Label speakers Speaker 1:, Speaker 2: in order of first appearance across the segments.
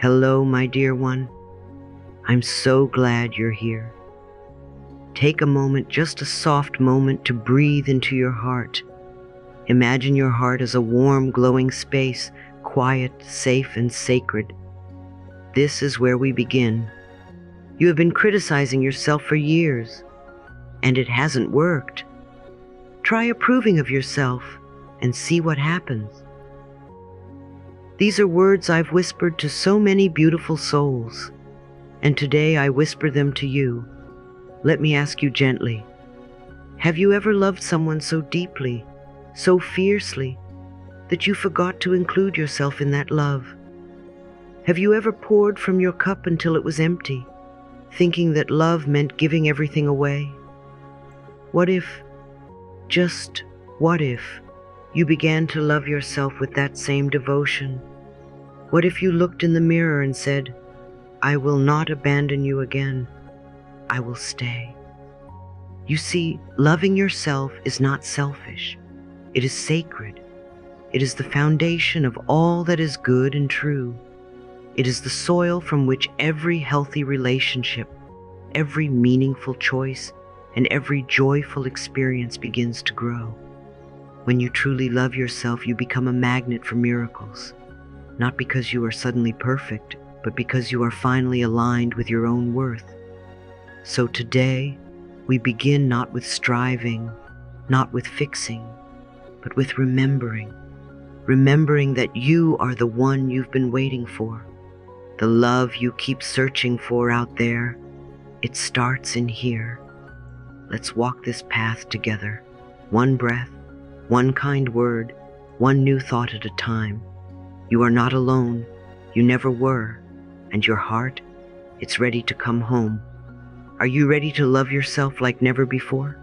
Speaker 1: Hello, my dear one. I'm so glad you're here. Take a moment, just a soft moment, to breathe into your heart. Imagine your heart as a warm, glowing space, quiet, safe, and sacred. This is where we begin. You have been criticizing yourself for years, and it hasn't worked. Try approving of yourself and see what happens. These are words I've whispered to so many beautiful souls, and today I whisper them to you. Let me ask you gently, have you ever loved someone so deeply, so fiercely, that you forgot to include yourself in that love? Have you ever poured from your cup until it was empty, thinking that love meant giving everything away? What if, just what if, you began to love yourself with that same devotion? What if you looked in the mirror and said, I will not abandon you again. I will stay. You see, loving yourself is not selfish. It is sacred. It is the foundation of all that is good and true. It is the soil from which every healthy relationship, every meaningful choice, and every joyful experience begins to grow. When you truly love yourself, you become a magnet for miracles, not because you are suddenly perfect, but because you are finally aligned with your own worth. So today, we begin not with striving, not with fixing, but with remembering that you are the one you've been waiting for, the love you keep searching for out there. It starts in here. Let's walk this path together, one breath, one kind word, one new thought at a time. You are not alone. You never were. And your heart, it's ready to come home. Are you ready to love yourself like never before?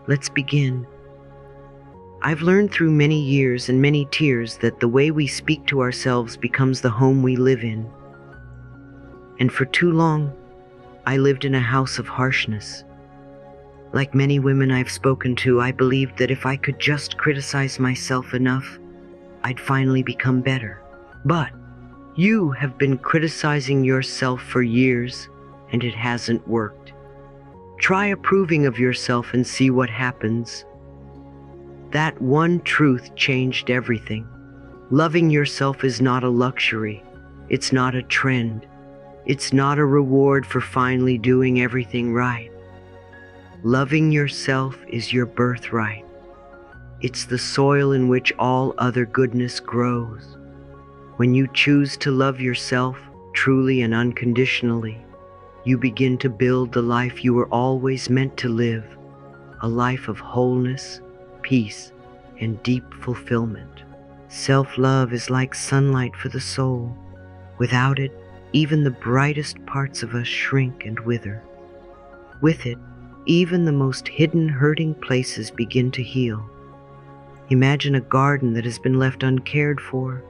Speaker 1: Let's begin. I've learned through many years and many tears that the way we speak to ourselves becomes the home we live in. And for too long, I lived in a house of harshness. Like many women I've spoken to, I believed that if I could just criticize myself enough, I'd finally become better. But you have been criticizing yourself for years, and it hasn't worked. Try approving of yourself and see what happens. That one truth changed everything. Loving yourself is not a luxury. It's not a trend. It's not a reward for finally doing everything right. Loving yourself is your birthright. It's the soil in which all other goodness grows. When you choose to love yourself truly and unconditionally, you begin to build the life you were always meant to live, a life of wholeness, peace, and deep fulfillment. Self-love is like sunlight for the soul. Without it, even the brightest parts of us shrink and wither. With it, even the most hidden, hurting places begin to heal. Imagine a garden that has been left uncared for,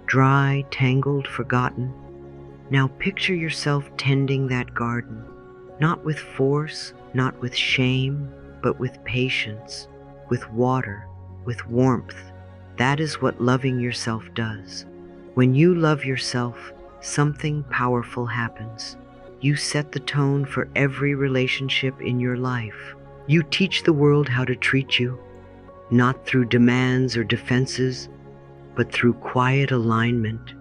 Speaker 1: dry, tangled, forgotten. Now picture yourself tending that garden, not with force, not with shame, but with patience, with water, with warmth. That is what loving yourself does. When you love yourself, something powerful happens. You set the tone for every relationship in your life. You teach the world how to treat you, not through demands or defenses, but through quiet alignment.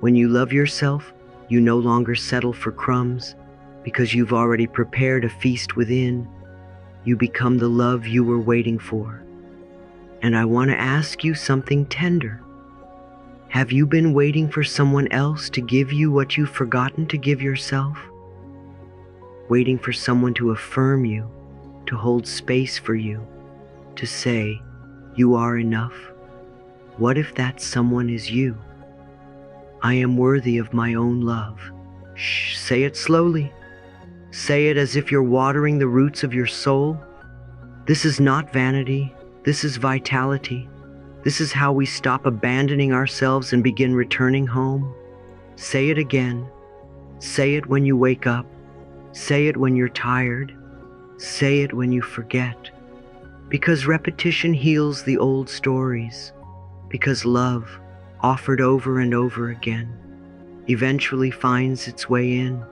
Speaker 1: When you love yourself, you no longer settle for crumbs, because you've already prepared a feast within. You become the love you were waiting for. And I want to ask you something tender. Have you been waiting for someone else to give you what you've forgotten to give yourself? Waiting for someone to affirm you, to hold space for you, to say, you are enough? What if that someone is you? I am worthy of my own love. Shh, say it slowly. Say it as if you're watering the roots of your soul. This is not vanity. This is vitality. This is how we stop abandoning ourselves and begin returning home. Say it again. Say it when you wake up. Say it when you're tired. Say it when you forget. Because repetition heals the old stories. Because love, offered over and over again, eventually finds its way in.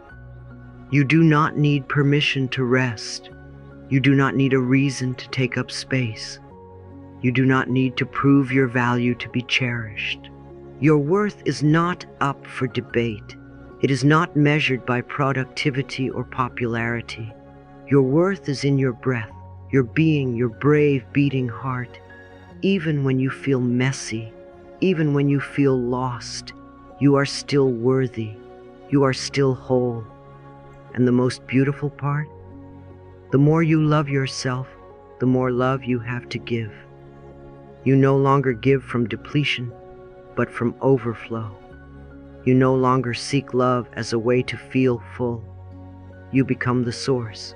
Speaker 1: You do not need permission to rest. You do not need a reason to take up space. You do not need to prove your value to be cherished. Your worth is not up for debate. It is not measured by productivity or popularity. Your worth is in your breath, your being, your brave beating heart. Even when you feel messy, even when you feel lost, you are still worthy. You are still whole. And the most beautiful part? The more you love yourself, the more love you have to give. You no longer give from depletion, but from overflow. You no longer seek love as a way to feel full. You become the source.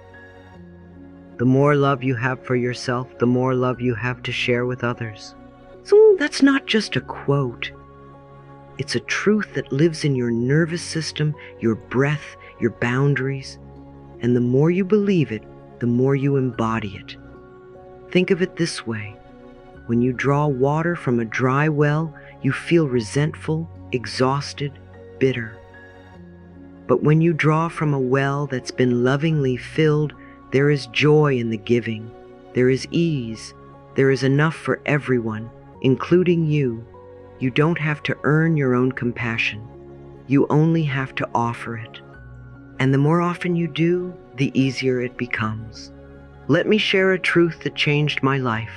Speaker 1: The more love you have for yourself, the more love you have to share with others. So that's not just a quote. It's a truth that lives in your nervous system, your breath, your boundaries. And the more you believe it, the more you embody it. Think of it this way. When you draw water from a dry well, you feel resentful, exhausted, bitter. But when you draw from a well that's been lovingly filled, there is joy in the giving. There is ease. There is enough for everyone, including you. You don't have to earn your own compassion. You only have to offer it. And the more often you do, the easier it becomes. Let me share a truth that changed my life.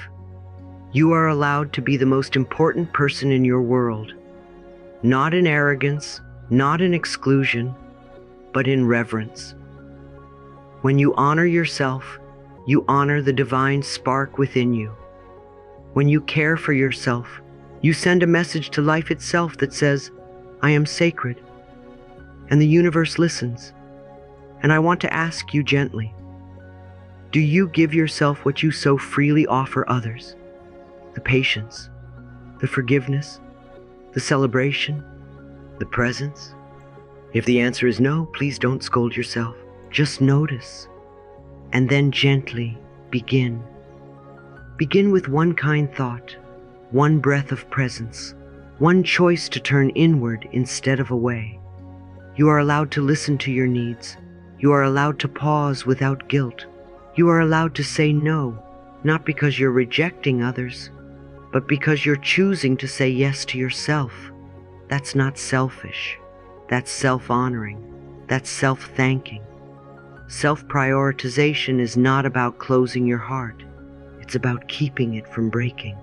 Speaker 1: You are allowed to be the most important person in your world. Not in arrogance, not in exclusion, but in reverence. When you honor yourself, you honor the divine spark within you. When you care for yourself, you send a message to life itself that says, I am sacred. And the universe listens. And I want to ask you gently, do you give yourself what you so freely offer others? The patience, the forgiveness, the celebration, the presence? If the answer is no, please don't scold yourself. Just notice, and then gently begin. Begin with one kind thought, one breath of presence, one choice to turn inward instead of away. You are allowed to listen to your needs. You are allowed to pause without guilt. You are allowed to say no, not because you're rejecting others, but because you're choosing to say yes to yourself. That's not selfish. That's self-honoring. That's self-thanking. Self-prioritization is not about closing your heart. It's about keeping it from breaking.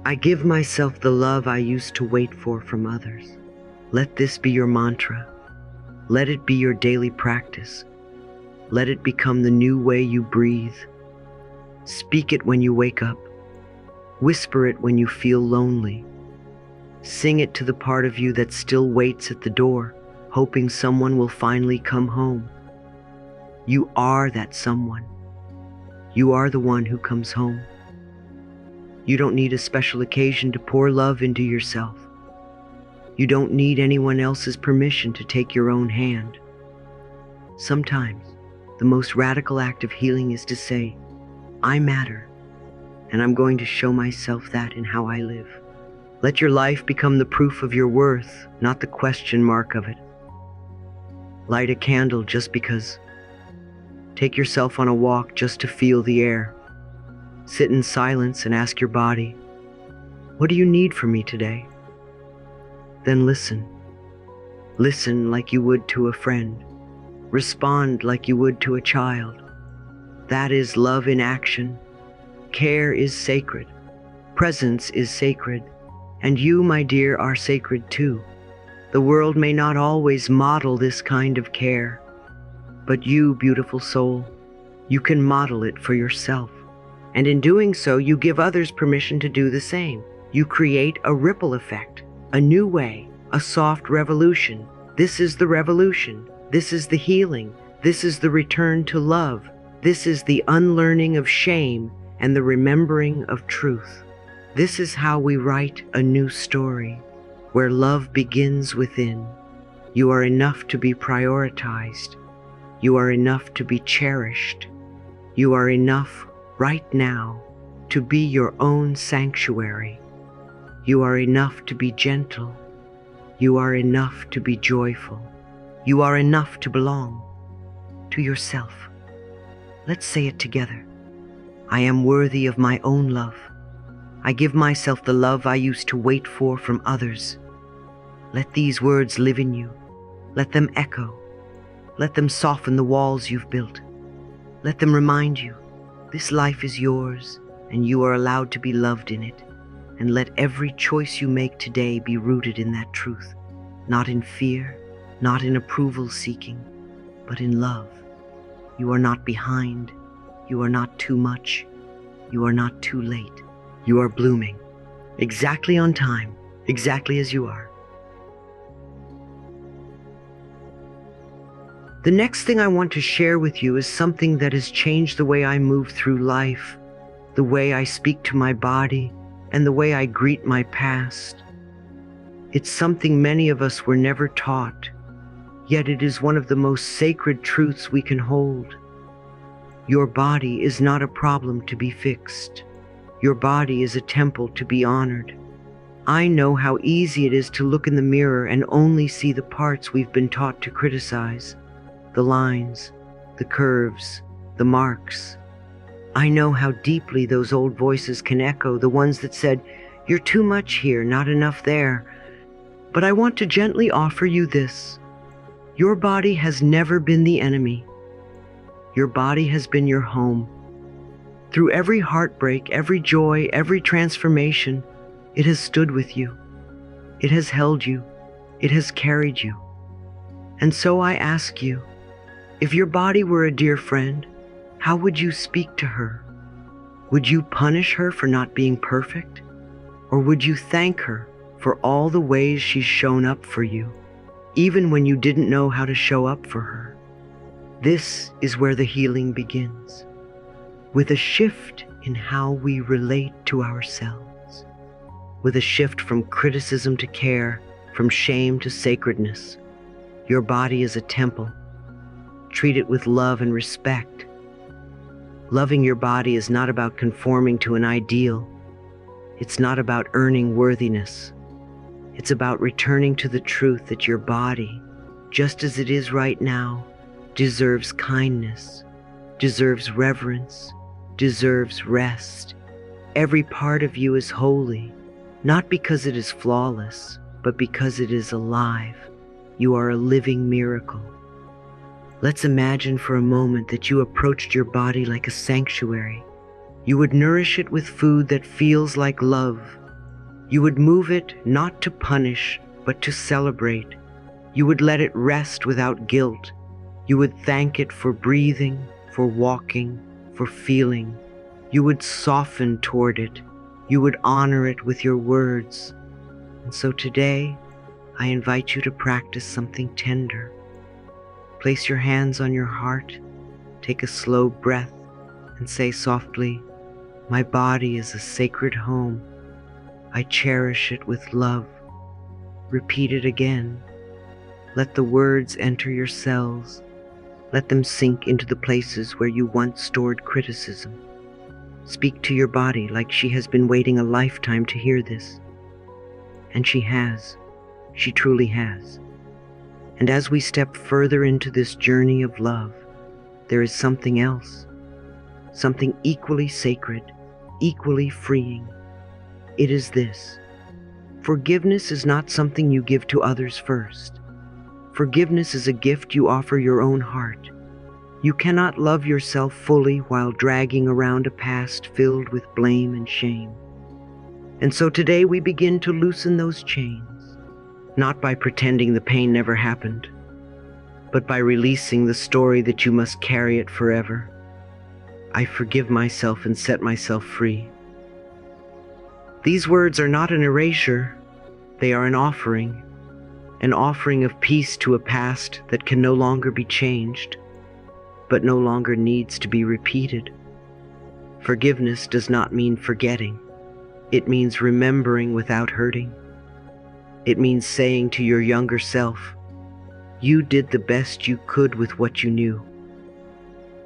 Speaker 1: I give myself the love I used to wait for from others. Let this be your mantra. Let it be your daily practice. Let it become the new way you breathe. Speak it when you wake up. Whisper it when you feel lonely. Sing it to the part of you that still waits at the door, hoping someone will finally come home. You are that someone. You are the one who comes home. You don't need a special occasion to pour love into yourself. You don't need anyone else's permission to take your own hand. Sometimes, the most radical act of healing is to say, I matter, and I'm going to show myself that in how I live. Let your life become the proof of your worth, not the question mark of it. Light a candle just because. Take yourself on a walk just to feel the air. Sit in silence and ask your body, what do you need from me today? Then listen. Listen like you would to a friend. Respond like you would to a child. That is love in action. Care is sacred. Presence is sacred. And you, my dear, are sacred too. The world may not always model this kind of care, but you, beautiful soul, you can model it for yourself. And in doing so, you give others permission to do the same. You create a ripple effect, a new way, a soft revolution. This is the revolution. This is the healing. This is the return to love. This is the unlearning of shame and the remembering of truth. This is how we write a new story, where love begins within. You are enough to be prioritized. You are enough to be cherished. You are enough right now to be your own sanctuary. You are enough to be gentle. You are enough to be joyful. You are enough to belong to yourself. Let's say it together. I am worthy of my own love. I give myself the love I used to wait for from others. Let these words live in you. Let them echo. Let them soften the walls you've built. Let them remind you, this life is yours, and you are allowed to be loved in it. And let every choice you make today be rooted in that truth, not in fear, not in approval seeking, but in love. You are not behind. You are not too much. You are not too late. You are blooming, exactly on time, exactly as you are. The next thing I want to share with you is something that has changed the way I move through life, the way I speak to my body, and the way I greet my past. It's something many of us were never taught, yet it is one of the most sacred truths we can hold. Your body is not a problem to be fixed. Your body is a temple to be honored. I know how easy it is to look in the mirror and only see the parts we've been taught to criticize. The lines, the curves, the marks. I know how deeply those old voices can echo, the ones that said, "You're too much here, not enough there." But I want to gently offer you this. Your body has never been the enemy. Your body has been your home. Through every heartbreak, every joy, every transformation, it has stood with you. It has held you. It has carried you. And so I ask you, if your body were a dear friend, how would you speak to her? Would you punish her for not being perfect? Or would you thank her for all the ways she's shown up for you, even when you didn't know how to show up for her? This is where the healing begins, with a shift in how we relate to ourselves, with a shift from criticism to care, from shame to sacredness. Your body is a temple. Treat it with love and respect. Loving your body is not about conforming to an ideal. It's not about earning worthiness. It's about returning to the truth that your body, just as it is right now, deserves kindness, deserves reverence, deserves rest. Every part of you is holy, not because it is flawless, but because it is alive. You are a living miracle. Let's imagine for a moment that you approached your body like a sanctuary. You would nourish it with food that feels like love. You would move it not to punish, but to celebrate. You would let it rest without guilt. You would thank it for breathing, for walking, for feeling. You would soften toward it. You would honor it with your words. And so today, I invite you to practice something tender. Place your hands on your heart, take a slow breath, and say softly, "My body is a sacred home. I cherish it with love." Repeat it again. Let the words enter your cells. Let them sink into the places where you once stored criticism. Speak to your body like she has been waiting a lifetime to hear this. And she has. She truly has. And as we step further into this journey of love, there is something else, something equally sacred, equally freeing. It is this: forgiveness is not something you give to others first. Forgiveness is a gift you offer your own heart. You cannot love yourself fully while dragging around a past filled with blame and shame. And so today we begin to loosen those chains. Not by pretending the pain never happened, but by releasing the story that you must carry it forever. I forgive myself and set myself free. These words are not an erasure, they are an offering of peace to a past that can no longer be changed, but no longer needs to be repeated. Forgiveness does not mean forgetting. It means remembering without hurting. It means saying to your younger self, "You did the best you could with what you knew.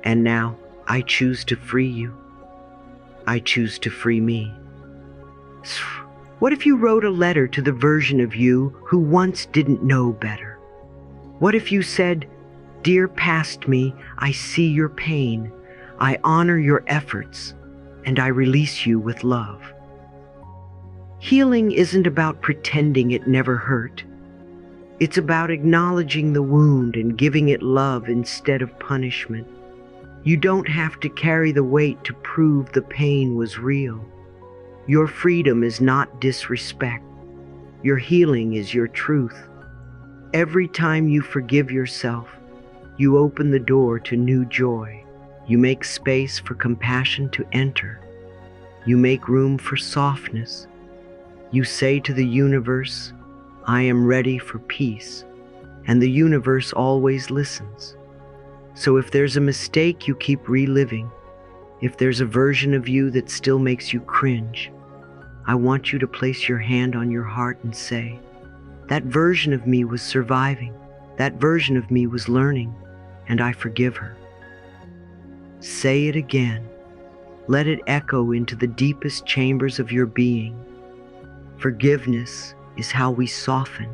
Speaker 1: And now I choose to free you. I choose to free me." What if you wrote a letter to the version of you who once didn't know better? What if you said, "Dear past me, I see your pain, I honor your efforts, and I release you with love"? Healing isn't about pretending it never hurt. It's about acknowledging the wound and giving it love instead of punishment. You don't have to carry the weight to prove the pain was real. Your freedom is not disrespect. Your healing is your truth. Every time you forgive yourself, you open the door to new joy. You make space for compassion to enter. You make room for softness. You say to the universe, "I am ready for peace," and the universe always listens. So if there's a mistake you keep reliving, if there's a version of you that still makes you cringe, I want you to place your hand on your heart and say, "That version of me was surviving. That version of me was learning, and I forgive her." Say it again. Let it echo into the deepest chambers of your being. Forgiveness is how we soften.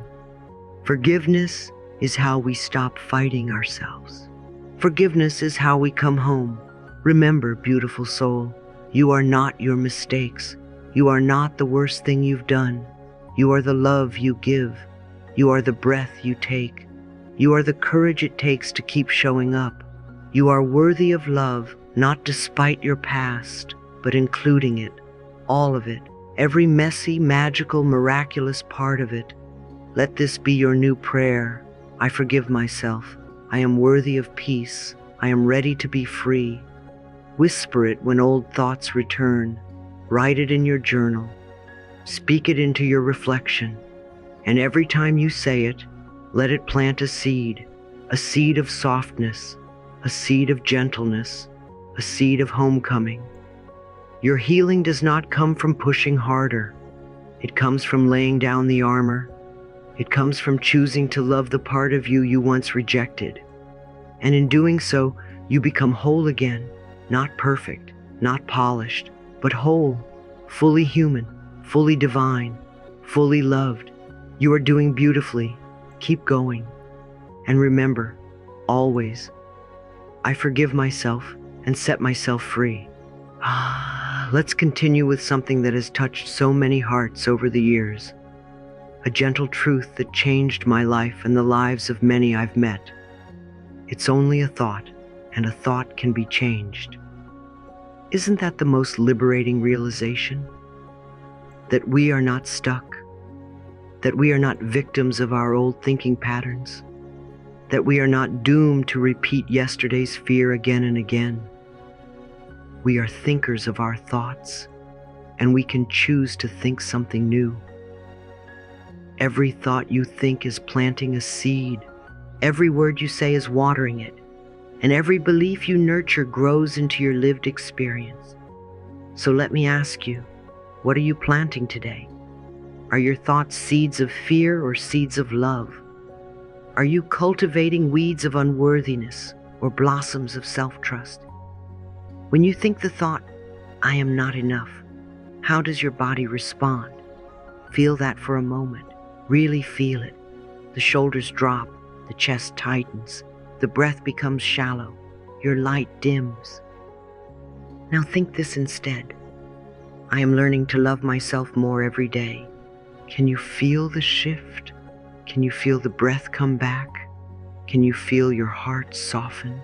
Speaker 1: Forgiveness is how we stop fighting ourselves. Forgiveness is how we come home. Remember, beautiful soul, you are not your mistakes. You are not the worst thing you've done. You are the love you give. You are the breath you take. You are the courage it takes to keep showing up. You are worthy of love, not despite your past, but including it, all of it, every messy, magical, miraculous part of it. Let this be your new prayer. I forgive myself. I am worthy of peace. I am ready to be free. Whisper it when old thoughts return. Write it in your journal. Speak it into your reflection. And every time you say it, let it plant a seed of softness, a seed of gentleness, a seed of homecoming. Your healing does not come from pushing harder. It comes from laying down the armor. It comes from choosing to love the part of you you once rejected. And in doing so, you become whole again, not perfect, not polished, but whole, fully human, fully divine, fully loved. You are doing beautifully. Keep going. And remember, always, I forgive myself and set myself free. Let's continue with something that has touched so many hearts over the years. A gentle truth that changed my life and the lives of many I've met. It's only a thought, and a thought can be changed. Isn't that the most liberating realization? That we are not stuck. That we are not victims of our old thinking patterns. That we are not doomed to repeat yesterday's fear again and again. We are thinkers of our thoughts, and we can choose to think something new. Every thought you think is planting a seed. Every word you say is watering it. And every belief you nurture grows into your lived experience. So let me ask you, what are you planting today? Are your thoughts seeds of fear or seeds of love? Are you cultivating weeds of unworthiness or blossoms of self-trust? When you think the thought, "I am not enough," how does your body respond? Feel that for a moment. Really feel it. The shoulders drop, the chest tightens, the breath becomes shallow, your light dims. Now think this instead. I am learning to love myself more every day. Can you feel the shift? Can you feel the breath come back? Can you feel your heart soften?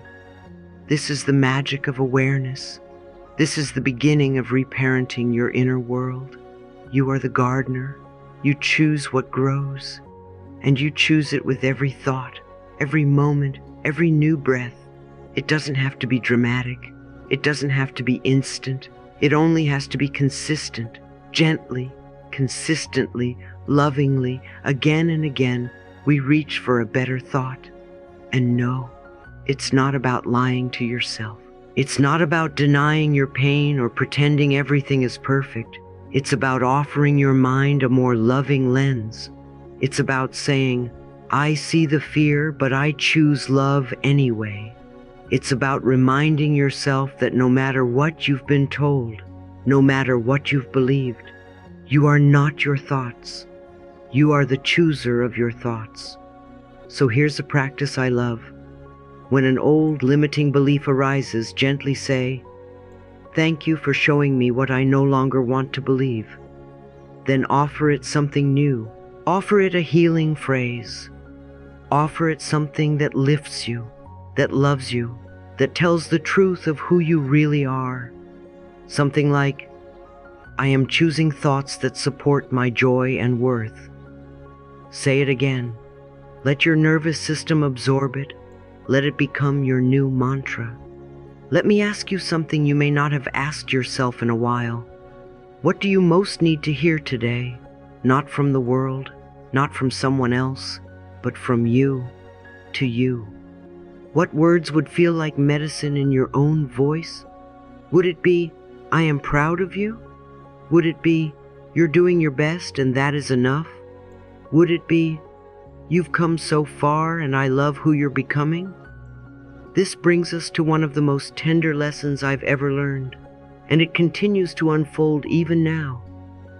Speaker 1: This is the magic of awareness. This is the beginning of reparenting your inner world. You are the gardener. You choose what grows, and you choose it with every thought, every moment, every new breath. It doesn't have to be dramatic. It doesn't have to be instant. It only has to be consistent, gently, consistently, lovingly, again and again. We reach for a better thought. And no, it's not about lying to yourself. It's not about denying your pain or pretending everything is perfect. It's about offering your mind a more loving lens. It's about saying, "I see the fear, but I choose love anyway." It's about reminding yourself that no matter what you've been told, no matter what you've believed, You are not your thoughts. You are the chooser of your thoughts. So here's a practice I love. When an old limiting belief arises, gently say, "Thank you for showing me what I no longer want to believe." Then offer it something new. Offer it a healing phrase. Offer it something that lifts you, that loves you, that tells the truth of who you really are. Something like, "I am choosing thoughts that support my joy and worth." Say it again. Let your nervous system absorb it. Let it become your new mantra. Let me ask you something you may not have asked yourself in a while. What do you most need to hear today? Not from the world, not from someone else, but from you to you. What words would feel like medicine in your own voice? Would it be, "I am proud of you"? Would it be, "You're doing your best and that is enough"? Would it be, "You've come so far and I love who you're becoming"? This brings us to one of the most tender lessons I've ever learned, and it continues to unfold even now.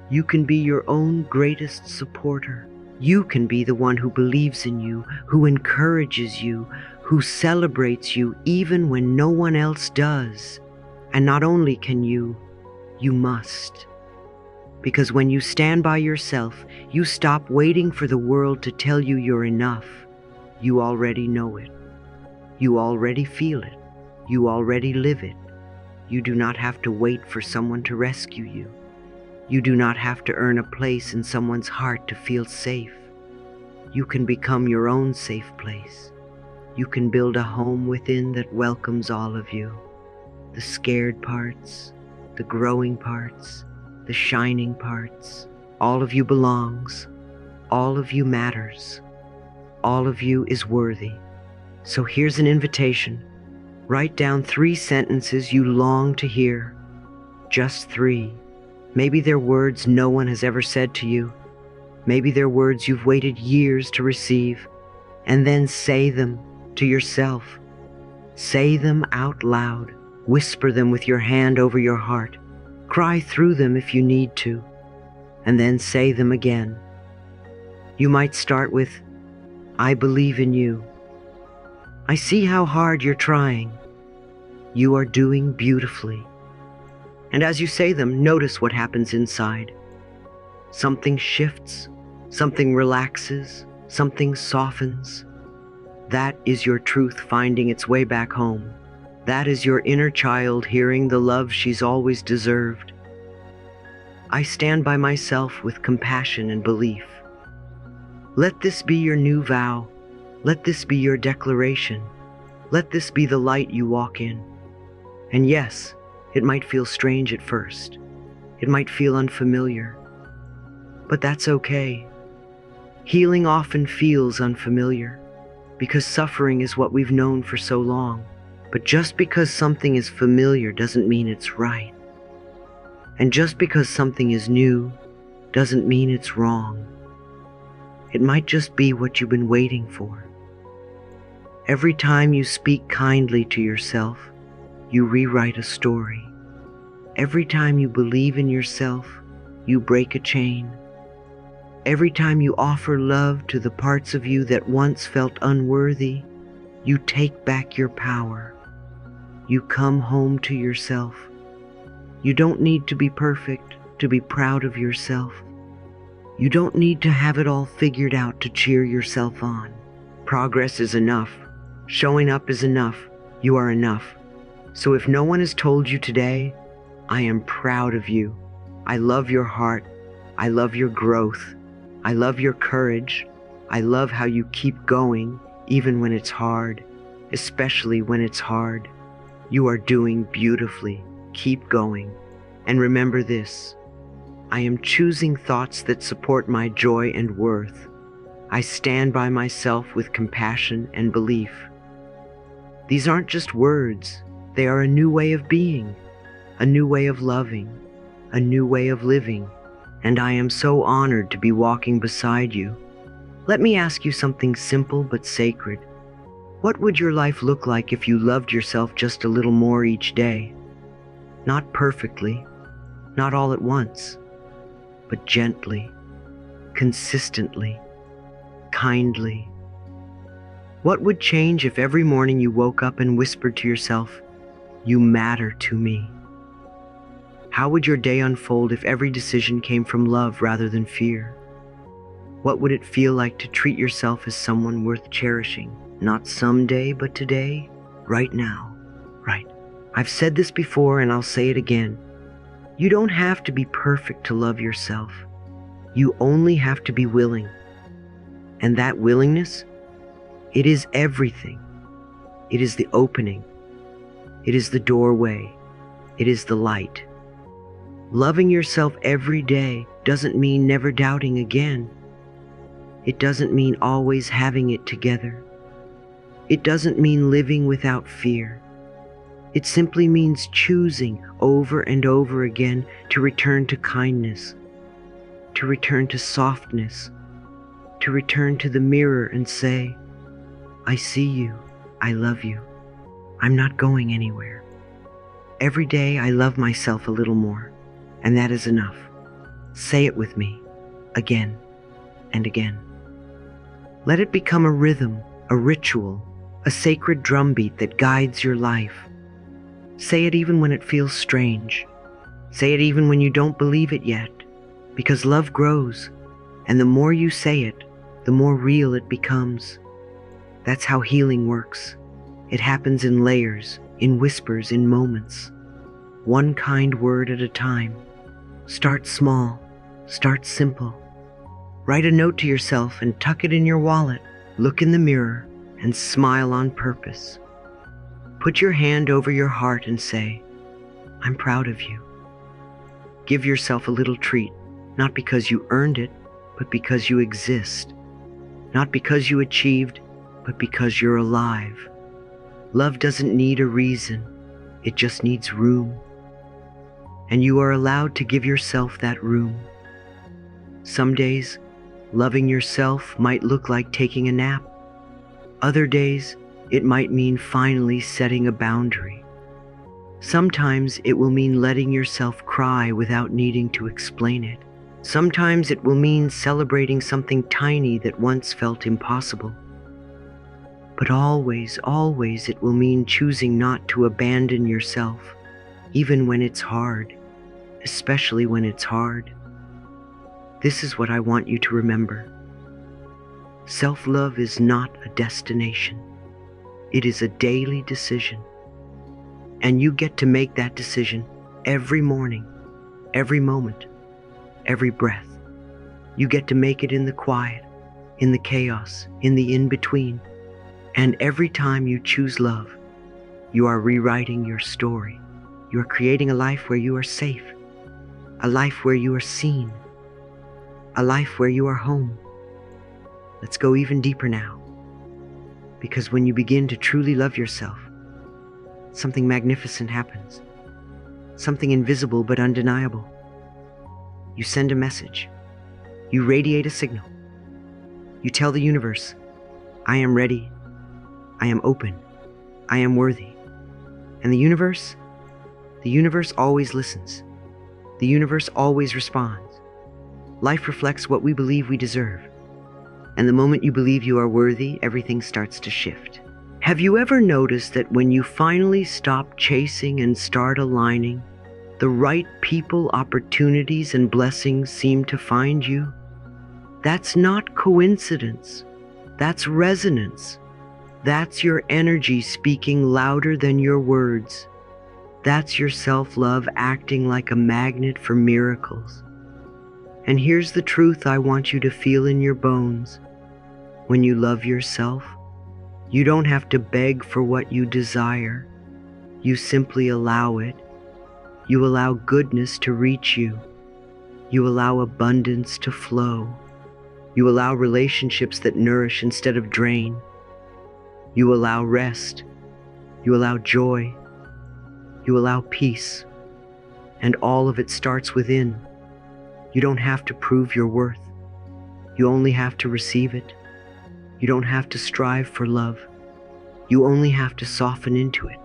Speaker 1: You can be your own greatest supporter. You can be the one who believes in you, who encourages you, who celebrates you even when no one else does. And not only can you must. Because when you stand by yourself, you stop waiting for the world to tell you you're enough. You already know it. You already feel it. You already live it. You do not have to wait for someone to rescue you. You do not have to earn a place in someone's heart to feel safe. You can become your own safe place. You can build a home within that welcomes all of you. The scared parts, the growing parts, the shining parts. All of you belongs. All of you matters. All of you is worthy. So here's an invitation. Write down 3 sentences you long to hear. Just 3. Maybe they're words no one has ever said to you. Maybe they're words you've waited years to receive. And then say them to yourself. Say them out loud. Whisper them with your hand over your heart. Cry through them if you need to. And then say them again. You might start with, "I believe in you. I see how hard you're trying. You are doing beautifully." And as you say them, notice what happens inside. Something shifts, something relaxes, something softens. That is your truth finding its way back home. That is your inner child hearing the love she's always deserved. I stand by myself with compassion and belief. Let this be your new vow. Let this be your declaration. Let this be the light you walk in. And yes, it might feel strange at first. It might feel unfamiliar. But that's okay. Healing often feels unfamiliar because suffering is what we've known for so long. But just because something is familiar doesn't mean it's right. And just because something is new doesn't mean it's wrong. It might just be what you've been waiting for. Every time you speak kindly to yourself, you rewrite a story. Every time you believe in yourself, you break a chain. Every time you offer love to the parts of you that once felt unworthy, you take back your power. You come home to yourself. You don't need to be perfect to be proud of yourself. You don't need to have it all figured out to cheer yourself on. Progress is enough. Showing up is enough. You are enough. So if no one has told you today, I am proud of you. I love your heart. I love your growth. I love your courage. I love how you keep going even when it's hard, especially when it's hard. You are doing beautifully. Keep going. And remember this. I am choosing thoughts that support my joy and worth. I stand by myself with compassion and belief. These aren't just words. They are a new way of being, a new way of loving, a new way of living. And I am so honored to be walking beside you. Let me ask you something simple but sacred. What would your life look like if you loved yourself just a little more each day? Not perfectly, not all at once, but gently, consistently, kindly. What would change if every morning you woke up and whispered to yourself, "You matter to me"? How would your day unfold if every decision came from love rather than fear? What would it feel like to treat yourself as someone worth cherishing? Not someday, but today, right now, right? I've said this before and I'll say it again. You don't have to be perfect to love yourself. You only have to be willing. And that willingness, it is everything. It is the opening. It is the doorway. It is the light. Loving yourself every day doesn't mean never doubting again. It doesn't mean always having it together. It doesn't mean living without fear. It simply means choosing over and over again to return to kindness, to return to softness, to return to the mirror and say, "I see you, I love you, I'm not going anywhere." Every day I love myself a little more, and that is enough. Say it with me, again and again. Let it become a rhythm, a ritual, a sacred drumbeat that guides your life. Say it even when it feels strange. Say it even when you don't believe it yet, because love grows, and the more you say it, the more real it becomes. That's how healing works. It happens in layers, in whispers, in moments. One kind word at a time. Start small, start simple. Write a note to yourself and tuck it in your wallet. Look in the mirror and smile on purpose. Put your hand over your heart and say, "I'm proud of you." Give yourself a little treat, not because you earned it, but because you exist. Not because you achieved, but because you're alive. Love doesn't need a reason, it just needs room. And you are allowed to give yourself that room. Some days, loving yourself might look like taking a nap. Other days, it might mean finally setting a boundary. Sometimes it will mean letting yourself cry without needing to explain it. Sometimes it will mean celebrating something tiny that once felt impossible. But always, always it will mean choosing not to abandon yourself, even when it's hard, especially when it's hard. This is what I want you to remember. Self-love is not a destination. It is a daily decision. And you get to make that decision every morning, every moment, every breath. You get to make it in the quiet, in the chaos, in the in-between. And every time you choose love, you are rewriting your story. You are creating a life where you are safe, a life where you are seen, a life where you are home. Let's go even deeper now. Because when you begin to truly love yourself, something magnificent happens. Something invisible but undeniable. You send a message. You radiate a signal. You tell the universe, "I am ready. I am open. I am worthy." And the universe always listens. The universe always responds. Life reflects what we believe we deserve. And the moment you believe you are worthy, everything starts to shift. Have you ever noticed that when you finally stop chasing and start aligning, the right people, opportunities, and blessings seem to find you? That's not coincidence. That's resonance. That's your energy speaking louder than your words. That's your self-love acting like a magnet for miracles. And here's the truth I want you to feel in your bones. When you love yourself, you don't have to beg for what you desire. You simply allow it. You allow goodness to reach you. You allow abundance to flow. You allow relationships that nourish instead of drain. You allow rest. You allow joy. You allow peace. And all of it starts within. You don't have to prove your worth. You only have to receive it. You don't have to strive for love. You only have to soften into it.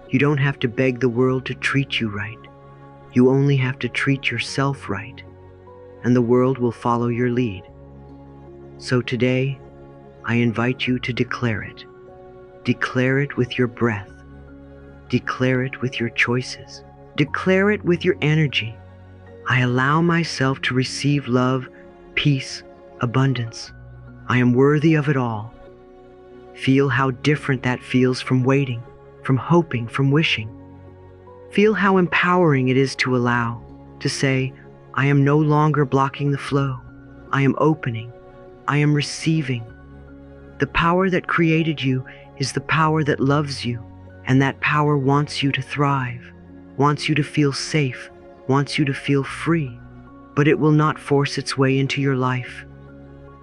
Speaker 1: You don't have to beg the world to treat you right. You only have to treat yourself right. and the world will follow your lead. So today, I invite you to declare it. Declare it with your breath. Declare it with your choices. Declare it with your energy. I allow myself to receive love, peace, abundance. I am worthy of it all. Feel how different that feels from waiting, from hoping, from wishing. Feel how empowering it is to allow, to say, I am no longer blocking the flow. I am opening. I am receiving. The power that created you is the power that loves you, and that power wants you to thrive, wants you to feel safe, wants you to feel free, but it will not force its way into your life.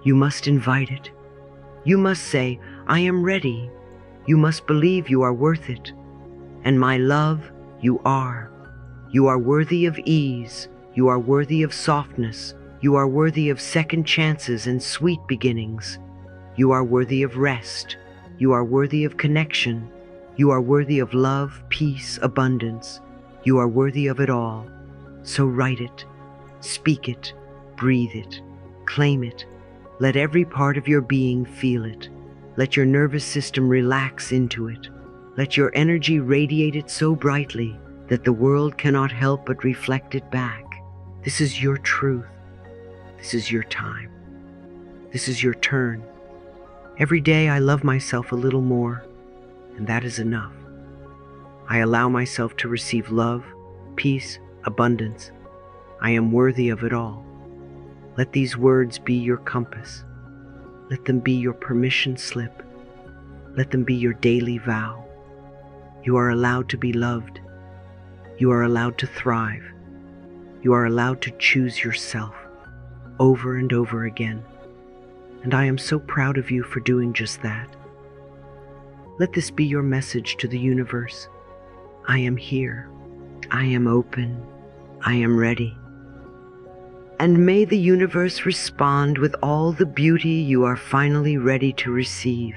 Speaker 1: You must invite it. You must say, I am ready. You must believe you are worth it. And my love, you are. You are worthy of ease. You are worthy of softness. You are worthy of second chances and sweet beginnings. You are worthy of rest. You are worthy of connection. You are worthy of love, peace, abundance. You are worthy of it all. So write it, speak it, breathe it, claim it. Let every part of your being feel it. Let your nervous system relax into it. Let your energy radiate it so brightly that the world cannot help but reflect it back. This is your truth. This is your time. This is your turn. Every day I love myself a little more, and that is enough. I allow myself to receive love, peace, abundance. I am worthy of it all. Let these words be your compass. Let them be your permission slip. Let them be your daily vow. You are allowed to be loved. You are allowed to thrive. You are allowed to choose yourself over and over again. And I am so proud of you for doing just that. Let this be your message to the universe. I am here. I am open. I am ready. And may the universe respond with all the beauty you are finally ready to receive.